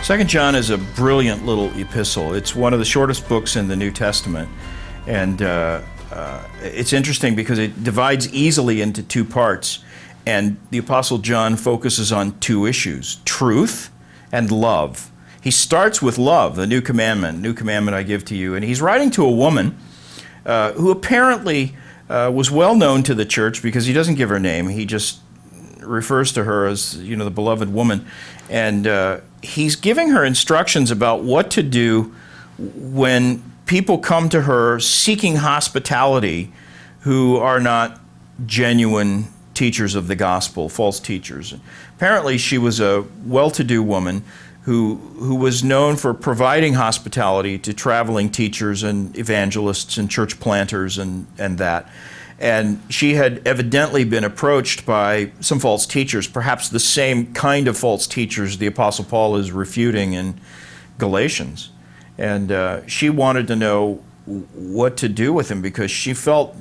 Second John is a brilliant little epistle. It's one of the shortest books in the New Testament, and it's interesting because it divides easily into two parts, and the Apostle John focuses on two issues: truth and love. He starts with love, the new commandment I give to you, and he's writing to a woman who apparently was well known to the church because he doesn't give her name. He just refers to her as, the beloved woman. And he's giving her instructions about what to do when people come to her seeking hospitality who are not genuine teachers of the gospel, false teachers. Apparently she was a well-to-do woman who was known for providing hospitality to traveling teachers and evangelists and church planters and that. And she had evidently been approached by some false teachers, perhaps the same kind of false teachers the Apostle Paul is refuting in Galatians. And she wanted to know what to do with him because she felt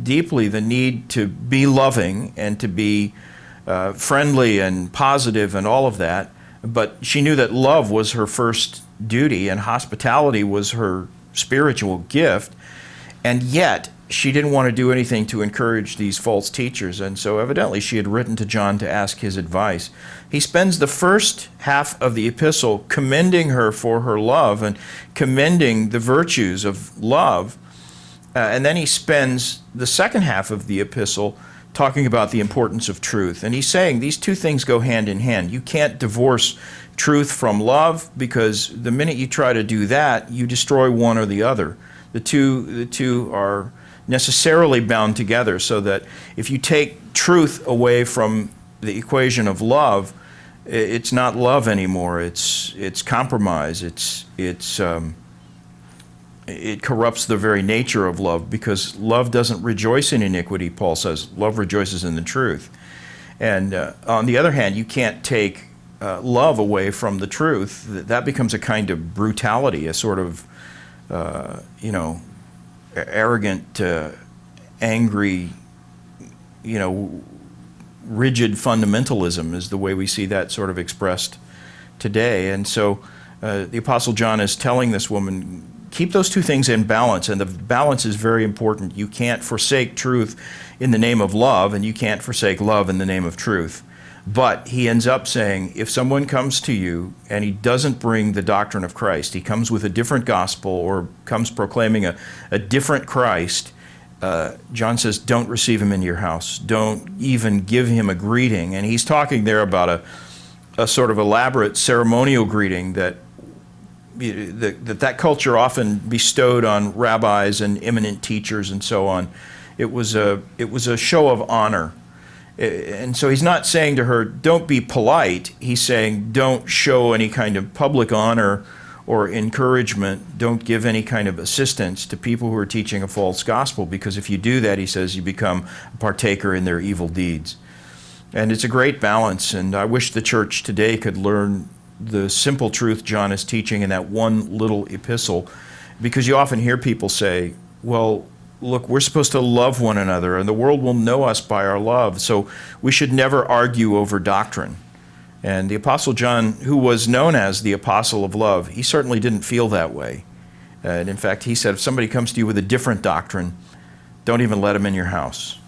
deeply the need to be loving and to be friendly and positive and all of that. But she knew that love was her first duty and hospitality was her spiritual gift. And yet, she didn't want to do anything to encourage these false teachers, and so evidently she had written to John to ask his advice. He spends the first half of the epistle commending her for her love and commending the virtues of love, and then he spends the second half of the epistle talking about the importance of truth. And he's saying these two things go hand in hand. You can't divorce truth from love because the minute you try to do that, you destroy one or the other. The two are necessarily bound together, so that if you take truth away from the equation of love, it's not love anymore. It's compromise. It corrupts the very nature of love, because love doesn't rejoice in iniquity, Paul says. Love rejoices in the truth. And on the other hand, you can't take love away from the truth. That becomes a kind of brutality, a sort of arrogant, angry, rigid fundamentalism is the way we see that sort of expressed today. And so the Apostle John is telling this woman, keep those two things in balance, and the balance is very important. You can't forsake truth in the name of love, and you can't forsake love in the name of truth. But he ends up saying, if someone comes to you and he doesn't bring the doctrine of Christ, he comes with a different gospel or comes proclaiming a different Christ, John says, don't receive him into your house. Don't even give him a greeting. And he's talking there about a sort of elaborate ceremonial greeting that culture often bestowed on rabbis and eminent teachers and so on. It was a show of honor. And so he's not saying to her, don't be polite. He's saying, don't show any kind of public honor or encouragement. Don't give any kind of assistance to people who are teaching a false gospel, because if you do that, he says, you become a partaker in their evil deeds. And it's a great balance, and I wish the church today could learn the simple truth John is teaching in that one little epistle, because you often hear people say, well, look, we're supposed to love one another, and the world will know us by our love, so we should never argue over doctrine. And the Apostle John, who was known as the Apostle of Love, he certainly didn't feel that way. And in fact, he said, if somebody comes to you with a different doctrine, don't even let him in your house.